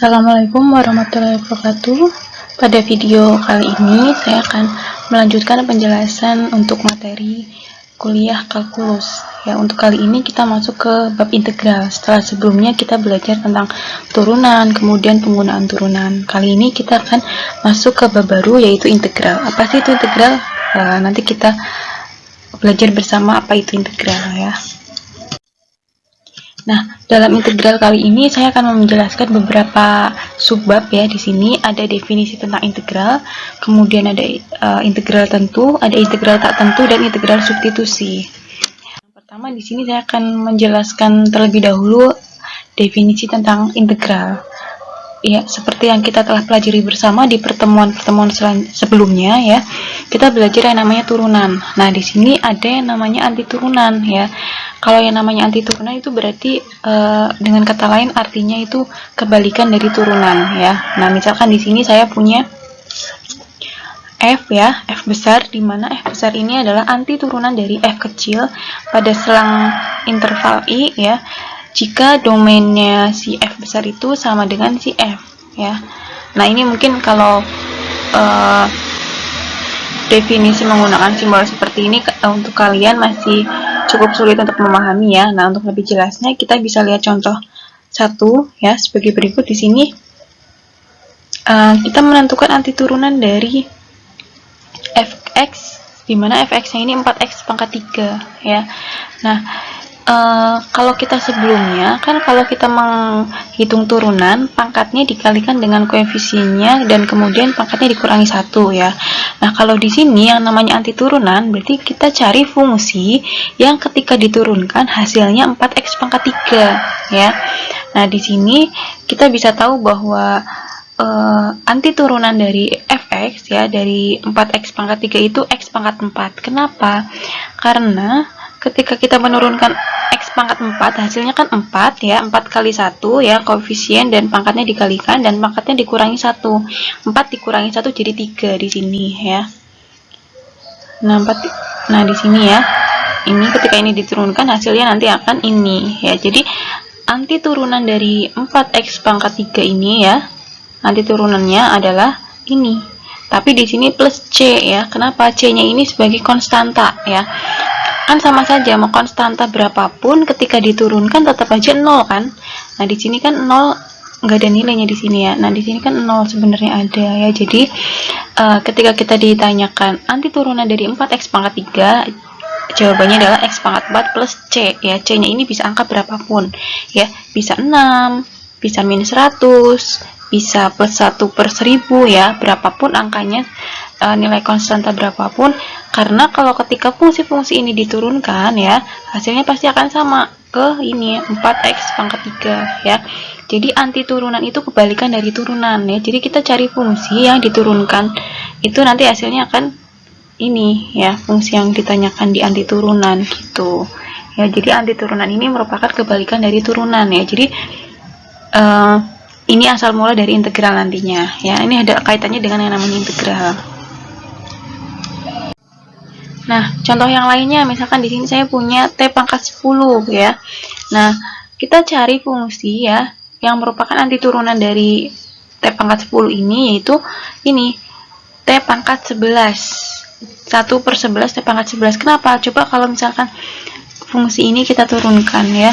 Assalamualaikum warahmatullahi wabarakatuh. Pada video kali ini saya akan melanjutkan penjelasan untuk materi kuliah kalkulus. Ya, untuk kali ini kita masuk ke bab integral. Setelah sebelumnya kita belajar tentang turunan, kemudian penggunaan turunan. Kali ini kita akan masuk ke bab baru, yaitu integral. Apa sih itu integral? Nanti kita belajar bersama apa itu integral ya. Nah, dalam integral kali ini saya akan menjelaskan beberapa subbab ya. Di sini ada definisi tentang integral, kemudian ada integral tentu, ada integral tak tentu, dan integral substitusi. Yang pertama di sini saya akan menjelaskan terlebih dahulu definisi tentang integral. Ya, seperti yang kita telah pelajari bersama di pertemuan-pertemuan sebelumnya ya, kita belajar yang namanya turunan. Nah, di sini ada yang namanya anti turunan ya. Kalau yang namanya anti turunan itu berarti dengan kata lain artinya itu kebalikan dari turunan ya. Nah, misalkan di sini saya punya f ya, f besar, di mana f besar ini adalah anti turunan dari f kecil pada selang interval i ya, jika domainnya si f besar itu sama dengan si f ya. Nah, ini mungkin kalau definisi menggunakan simbol seperti ini untuk kalian masih cukup sulit untuk memahami ya. Nah, untuk lebih jelasnya kita bisa lihat contoh satu ya, sebagai berikut. Di sini kita menentukan anti turunan dari fx, di mana fx-nya ini 4x pangkat 3 ya. Nah, kalau kita sebelumnya kan kalau kita menghitung turunan, pangkatnya dikalikan dengan koefisiennya dan kemudian pangkatnya dikurangi 1 ya. Nah, kalau di sini yang namanya anti turunan berarti kita cari fungsi yang ketika diturunkan hasilnya 4x pangkat 3 ya. Nah, di sini kita bisa tahu bahwa anti turunan dari fx ya, dari 4x pangkat 3 itu x pangkat 4. Kenapa? Karena ketika kita menurunkan x pangkat 4, hasilnya kan 4 ya, 4 kali 1 ya, koefisien dan pangkatnya dikalikan dan pangkatnya dikurangi 1. 4 dikurangi 1 jadi 3 di sini ya. Nah, di sini ya. Ini ketika ini diturunkan hasilnya nanti akan ini ya. Jadi anti turunan dari 4x pangkat 3 ini ya, anti turunannya adalah ini. Tapi di sini plus c ya. Kenapa? C-nya ini sebagai konstanta ya. Kan sama saja, mau konstanta berapapun ketika diturunkan tetap aja 0 kan. Nah, di sini kan 0 nggak ada nilainya di sini ya. Nah, di sini kan 0 sebenarnya ada ya. Jadi ketika kita ditanyakan anti turunan dari 4x pangkat 3, jawabannya adalah x pangkat 4 plus c ya. C-nya ini bisa angka berapapun ya. Bisa 6, bisa minus 100, bisa plus 1/1000 ya. Berapapun angkanya, nilai konstanta berapapun, karena kalau ketika fungsi-fungsi ini diturunkan ya, hasilnya pasti akan sama ke ini 4x pangkat 3 ya. Jadi anti turunan itu kebalikan dari turunan ya. Jadi kita cari fungsi yang diturunkan itu nanti hasilnya akan ini ya, fungsi yang ditanyakan di anti turunan gitu ya. Jadi anti turunan ini merupakan kebalikan dari turunan ya. Jadi ini asal mula dari integral nantinya ya. Ini ada kaitannya dengan yang namanya integral. Nah, contoh yang lainnya, misalkan di sini saya punya t pangkat 10 ya. Nah, kita cari fungsi ya yang merupakan anti turunan dari t pangkat 10 ini, yaitu ini t pangkat 11. 1/11 t pangkat 11. Kenapa? Coba kalau misalkan fungsi ini kita turunkan ya,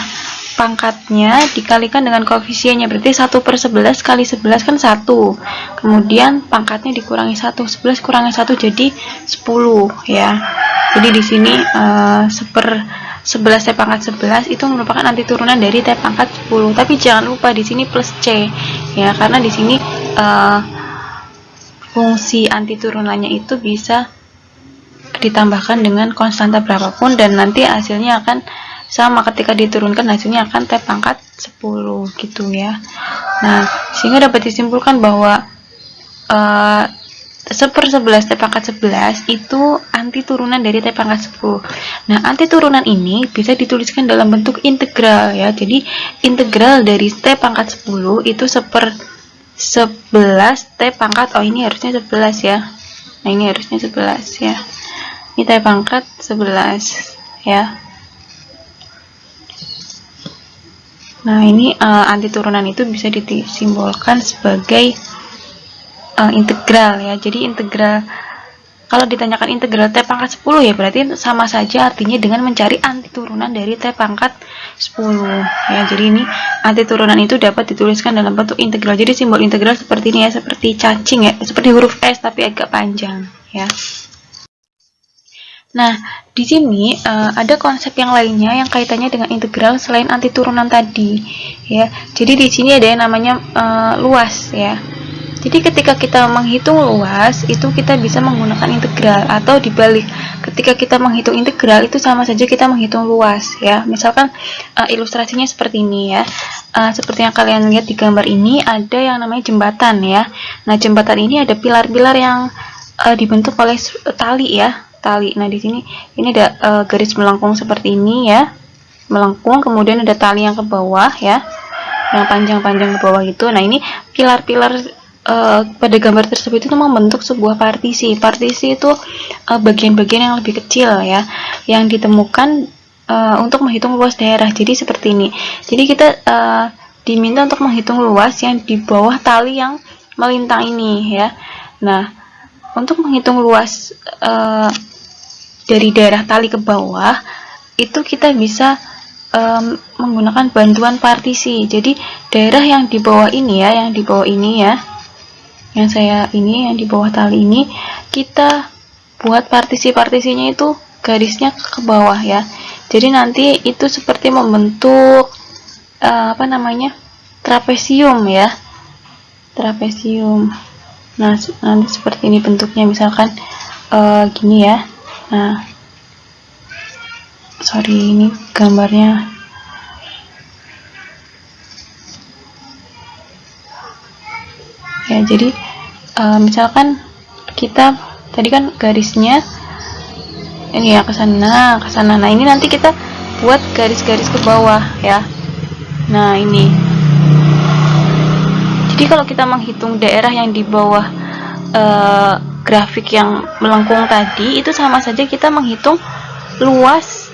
pangkatnya dikalikan dengan koefisiennya, berarti 1/11 kali 11 kan 1, kemudian pangkatnya dikurangi 1, 11 kurangi 1 jadi 10 ya. Jadi di sini 1/11 t pangkat 11 itu merupakan anti turunan dari t pangkat 10. Tapi jangan lupa di sini plus c ya, karena di sini fungsi anti turunannya itu bisa ditambahkan dengan konstanta berapapun dan nanti hasilnya akan sama, ketika diturunkan hasilnya akan t pangkat 10 gitu ya. Nah, sehingga dapat disimpulkan bahwa 1/11 t pangkat 11 itu anti turunan dari t pangkat 10. Nah, anti turunan ini bisa dituliskan dalam bentuk integral ya. Jadi integral dari t pangkat 10 itu 1/11 t pangkat, ini harusnya 11 ya. Nah, ini harusnya 11 ya. Ini t pangkat 11 ya. Nah, ini anti turunan itu bisa disimbolkan sebagai integral ya. Jadi integral, kalau ditanyakan integral T pangkat 10 ya berarti sama saja artinya dengan mencari anti turunan dari T pangkat 10 ya. Jadi ini anti turunan itu dapat dituliskan dalam bentuk integral. Jadi simbol integral seperti ini ya, seperti cacing ya, seperti huruf S tapi agak panjang ya. Nah, di sini ada konsep yang lainnya yang kaitannya dengan integral selain anti turunan tadi ya. Jadi di sini ada yang namanya luas ya. Jadi ketika kita menghitung luas itu kita bisa menggunakan integral, atau dibalik, ketika kita menghitung integral itu sama saja kita menghitung luas ya. Misalkan ilustrasinya seperti ini ya. Seperti yang kalian lihat di gambar ini ada yang namanya jembatan ya. Nah, jembatan ini ada pilar-pilar yang dibentuk oleh tali ya. Tali. Nah, di sini ini ada garis melengkung seperti ini ya. Melengkung, kemudian ada tali yang ke bawah ya. Yang panjang-panjang ke bawah gitu. Nah, ini pilar-pilar pada gambar tersebut itu membentuk sebuah partisi. Partisi itu bagian-bagian yang lebih kecil ya, yang ditemukan untuk menghitung luas daerah. Jadi seperti ini. Jadi kita diminta untuk menghitung luas yang di bawah tali yang melintang ini ya. Nah, untuk menghitung luas dari daerah tali ke bawah itu kita bisa menggunakan bantuan partisi. Jadi daerah yang di bawah ini ya, yang di bawah ini ya, yang saya ini yang di bawah tali ini, kita buat partisi-partisinya itu garisnya ke bawah ya. Jadi nanti itu seperti membentuk apa namanya, trapesium ya, trapesium. Nah, nanti seperti ini bentuknya, misalkan gini ya. Nah, sorry, ini gambarnya ya. Jadi misalkan kita tadi kan garisnya ini ya, ke sana, ke sana. Nah, ini nanti kita buat garis-garis ke bawah ya. Nah, ini. Jadi kalau kita menghitung daerah yang di bawah grafik yang melengkung tadi, itu sama saja kita menghitung luas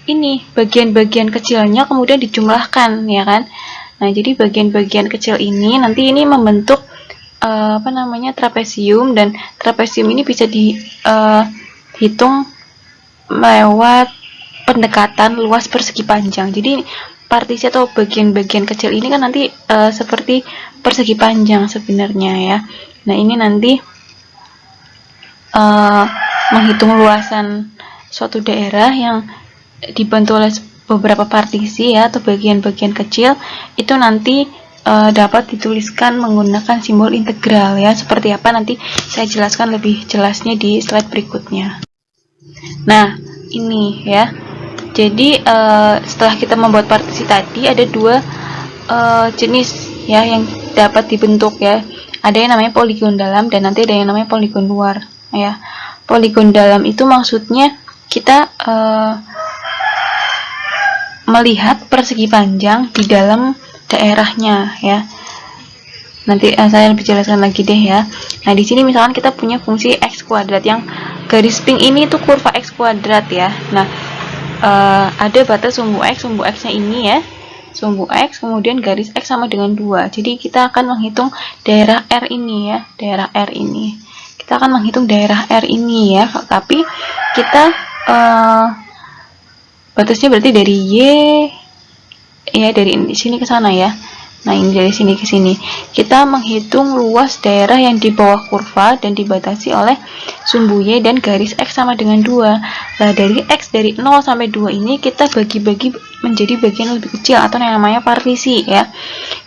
ini, bagian-bagian kecilnya kemudian dijumlahkan ya kan. Nah, jadi bagian-bagian kecil ini nanti ini membentuk apa namanya, trapesium, dan trapesium ini bisa dihitung lewat pendekatan luas persegi panjang. Jadi partisi atau bagian-bagian kecil ini kan nanti seperti persegi panjang sebenarnya ya. Nah, ini nanti menghitung luasan suatu daerah yang dibantu oleh beberapa partisi ya, atau bagian-bagian kecil, itu nanti dapat dituliskan menggunakan simbol integral ya. Seperti apa nanti saya jelaskan lebih jelasnya di slide berikutnya. Nah, ini ya. Jadi setelah kita membuat partisi tadi, ada dua jenis ya yang dapat dibentuk ya. Ada yang namanya poligon dalam dan nanti ada yang namanya poligon luar ya. Poligon dalam itu maksudnya kita melihat persegi panjang di dalam daerahnya ya. Nanti saya lebih jelaskan lagi deh ya. Nah, di sini misalkan kita punya fungsi x kuadrat, yang garis pink ini itu kurva x kuadrat ya. Nah, ada batas sumbu x-nya ini ya, sumbu x, kemudian garis x sama dengan 2. Jadi kita akan menghitung daerah R ini ya, daerah R ini. Kita akan menghitung daerah R ini ya, tapi kita batasnya berarti dari Y ya, dari sini ke sana ya. Nah, ini dari sini ke sini. Kita menghitung luas daerah yang di bawah kurva dan dibatasi oleh sumbu Y dan garis X sama dengan 2. Nah, dari X dari 0 sampai 2 ini kita bagi-bagi menjadi bagian lebih kecil atau yang namanya partisi ya.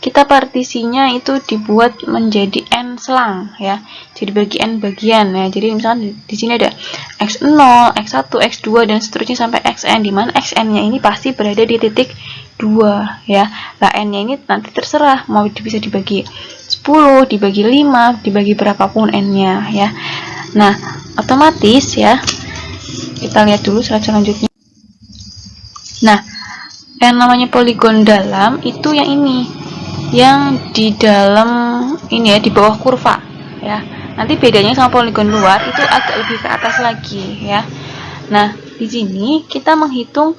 Kita partisinya itu dibuat menjadi N selang ya. Jadi bagi N bagian ya. Jadi misalnya di sini ada X0, X1, X2 dan seterusnya sampai Xn, di mana Xn-nya ini pasti berada di titik 2 ya. Lah, N-nya ini nanti terserah mau bisa dibagi 10, dibagi 5, dibagi berapapun N-nya ya. Nah, otomatis ya, kita lihat dulu slide selanjutnya. Nah, yang namanya poligon dalam itu yang ini, yang di dalam ini ya, di bawah kurva ya. Nanti bedanya sama poligon luar itu agak lebih ke atas lagi ya. Nah, di sini kita menghitung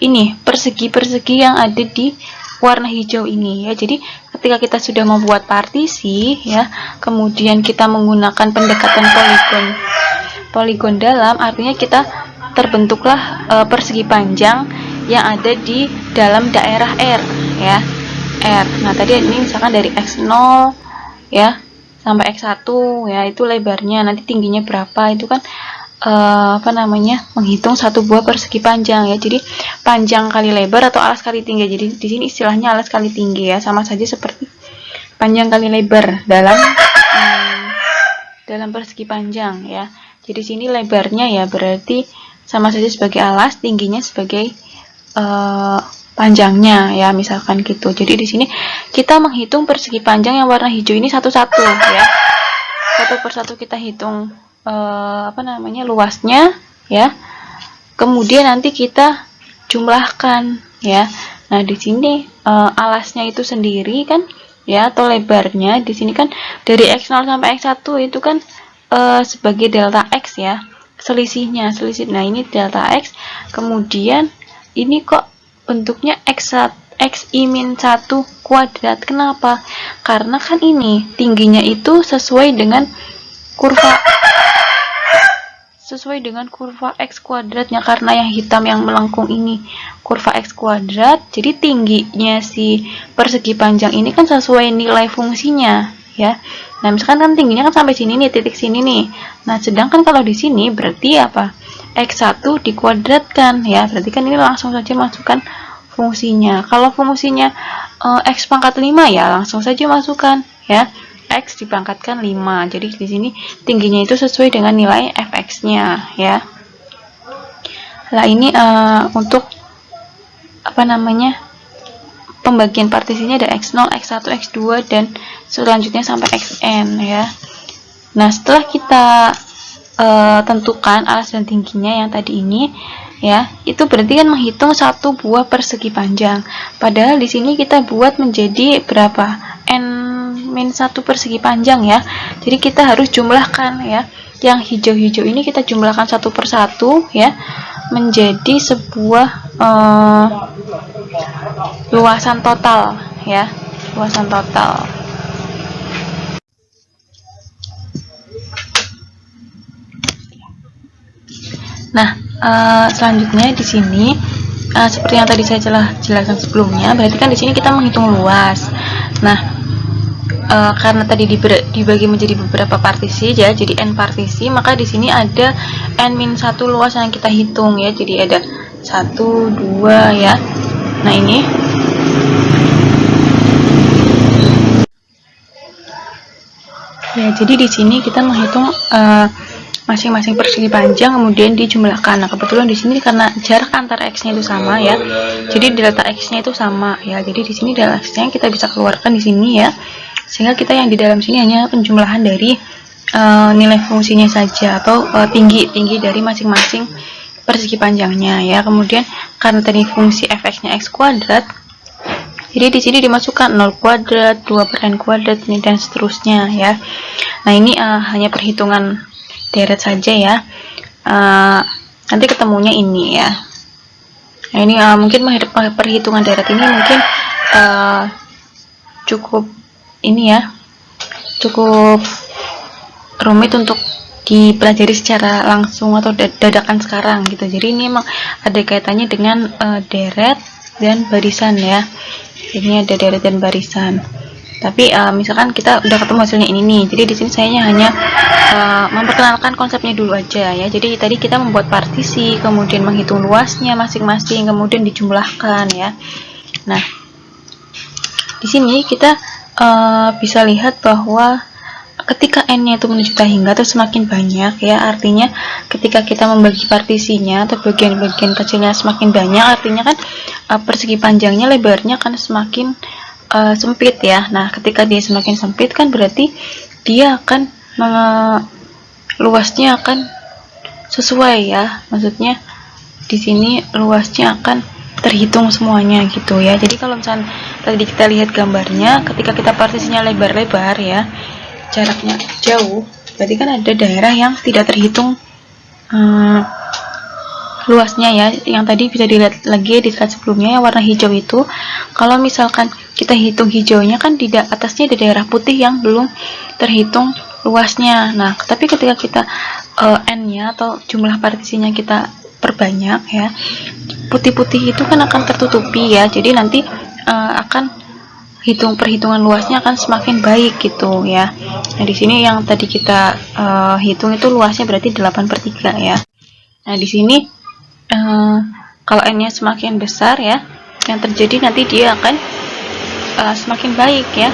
ini persegi-persegi yang ada di warna hijau ini ya. Jadi ketika kita sudah membuat partisi ya, kemudian kita menggunakan pendekatan poligon dalam, artinya kita terbentuklah persegi panjang yang ada di dalam daerah R ya. R. Nah, tadi ini misalkan dari X0 ya sampai X1 ya, itu lebarnya, nanti tingginya berapa, itu kan menghitung satu buah persegi panjang ya. Jadi panjang kali lebar atau alas kali tinggi. Jadi di sini istilahnya alas kali tinggi ya, sama saja seperti panjang kali lebar dalam persegi panjang ya. Jadi sini lebarnya ya berarti sama saja sebagai alas, tingginya sebagai panjangnya ya, misalkan gitu. Jadi di sini kita menghitung persegi panjang yang warna hijau ini satu-satu ya. Satu persatu kita hitung luasnya ya. Kemudian nanti kita jumlahkan ya. Nah, di sini alasnya itu sendiri kan ya, atau lebarnya di sini kan dari X0 sampai X1 itu kan sebagai delta X ya. Selisih. Nah, ini delta X. Kemudian ini kok bentuknya X-1 kuadrat. Kenapa? Karena kan ini tingginya itu sesuai dengan kurva X kuadratnya, karena yang hitam yang melengkung ini kurva X kuadrat. Jadi tingginya si persegi panjang ini kan sesuai nilai fungsinya ya. Nah, misalkan kan tingginya kan sampai sini nih, titik sini nih. Nah, sedangkan kalau di sini berarti apa? X1 dikuadratkan ya. Berarti kan ini langsung saja masukkan fungsinya. Kalau fungsinya X pangkat 5 ya langsung saja masukkan ya. X dipangkatkan 5. Jadi di sini tingginya itu sesuai dengan nilai fx-nya ya. Nah, ini untuk pembagian partisinya ada X0, X1, X2 dan selanjutnya sampai Xn ya. Nah, setelah kita tentukan alas dan tingginya yang tadi ini ya, itu berarti kan menghitung satu buah persegi panjang. Padahal di sini kita buat menjadi berapa? N-1 persegi panjang ya. Jadi kita harus jumlahkan ya. Yang hijau-hijau ini kita jumlahkan satu persatu ya, menjadi sebuah luasan total ya. Luasan total. Nah, selanjutnya di sini seperti yang tadi saya jelaskan sebelumnya, berarti kan di sini kita menghitung luas. Nah, karena tadi dibagi menjadi beberapa partisi ya, jadi n partisi, maka di sini ada n-1 luas yang kita hitung ya. Jadi ada 1, 2 ya. Nah, ini ya, jadi di sini kita menghitung masing-masing persegi panjang kemudian dijumlahkan. Nah, kebetulan di sini karena jarak antara x-nya itu sama ya, jadi delta x-nya itu sama ya. Jadi di sini delta x-nya kita bisa keluarkan di sini ya, sehingga kita yang di dalam sini hanya penjumlahan dari nilai fungsinya saja, atau tinggi dari masing-masing persegi panjangnya ya. Kemudian karena tadi fungsi fx-nya x kuadrat, jadi di sini dimasukkan 0 kuadrat, 2 per n kuadrat, ini dan seterusnya ya. Nah, ini hanya perhitungan deret saja ya. Nanti ketemunya ini ya. Nah, ini mungkin perhitungan deret ini mungkin cukup ini ya, cukup rumit untuk dipelajari secara langsung atau dadakan sekarang gitu. Jadi ini memang ada kaitannya dengan deret dan barisan ya. Ini ada deret dan barisan. Tapi misalkan kita udah ketemu hasilnya ini nih, jadi di sini saya hanya memperkenalkan konsepnya dulu aja ya. Jadi tadi kita membuat partisi, kemudian menghitung luasnya masing-masing, kemudian dijumlahkan ya. Nah, di sini kita bisa lihat bahwa ketika n-nya itu menunjukkan hingga atau semakin banyak ya, artinya ketika kita membagi partisinya atau bagian-bagian kecilnya semakin banyak, artinya kan persegi panjangnya, lebarnya akan semakin sempit ya. Nah, ketika dia semakin sempit kan berarti dia akan luasnya akan sesuai ya. Maksudnya di sini luasnya akan terhitung semuanya gitu ya. Jadi kalau misalnya tadi kita lihat gambarnya, ketika kita partisinya lebar-lebar ya, jaraknya jauh, berarti kan ada daerah yang tidak terhitung luasnya ya, yang tadi bisa dilihat lagi di slide sebelumnya yang warna hijau itu. Kalau misalkan kita hitung hijaunya kan di atasnya ada daerah putih yang belum terhitung luasnya. Nah, tapi ketika kita n-nya atau jumlah partisinya kita perbanyak ya, putih-putih itu kan akan tertutupi ya, jadi nanti akan perhitungan luasnya akan semakin baik gitu ya. Nah, di sini yang tadi kita hitung itu luasnya berarti 8/3 ya. Nah, di sini kalau n-nya semakin besar ya, yang terjadi nanti dia akan semakin baik ya.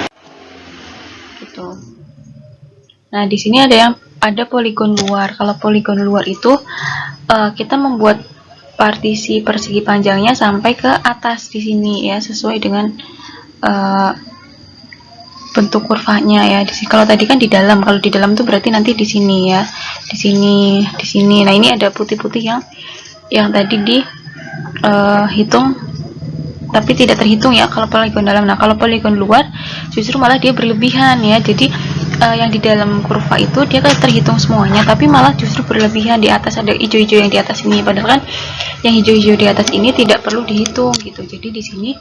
Gitu. Nah, di sini ada poligon luar. Kalau poligon luar itu kita membuat partisi persegi panjangnya sampai ke atas di sini ya, sesuai dengan bentuk kurvanya ya. Kalau tadi kan di dalam, kalau di dalam tuh berarti nanti di sini ya, di sini. Nah, ini ada putih-putih yang tadi dihitung tapi tidak terhitung ya kalau poligon dalam. Nah, kalau poligon luar justru malah dia berlebihan ya. Jadi yang di dalam kurva itu dia kan terhitung semuanya, tapi malah justru berlebihan. Di atas ada hijau-hijau yang di atas ini, padahal kan yang hijau-hijau di atas ini tidak perlu dihitung gitu. Jadi di sini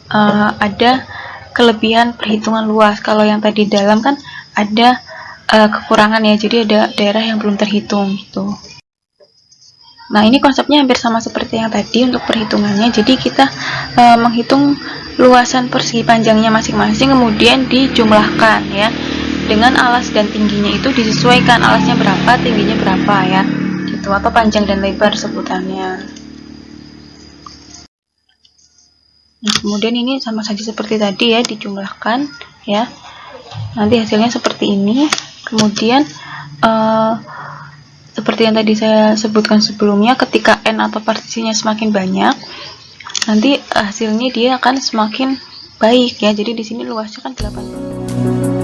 ada kelebihan perhitungan luas. Kalau yang tadi dalam kan ada kekurangan ya, jadi ada daerah yang belum terhitung gitu. Nah, ini konsepnya hampir sama seperti yang tadi untuk perhitungannya. Jadi kita menghitung luasan persegi panjangnya masing-masing, kemudian dijumlahkan ya. Dengan alas dan tingginya itu disesuaikan, alasnya berapa, tingginya berapa ya. Gitu, atau panjang dan lebar sebutannya. Nah, kemudian ini sama saja seperti tadi ya, dijumlahkan ya. Nanti hasilnya seperti ini. Kemudian seperti yang tadi saya sebutkan sebelumnya, ketika n atau partisinya semakin banyak, nanti hasilnya dia akan semakin baik ya. Jadi di sini luasnya kan 8.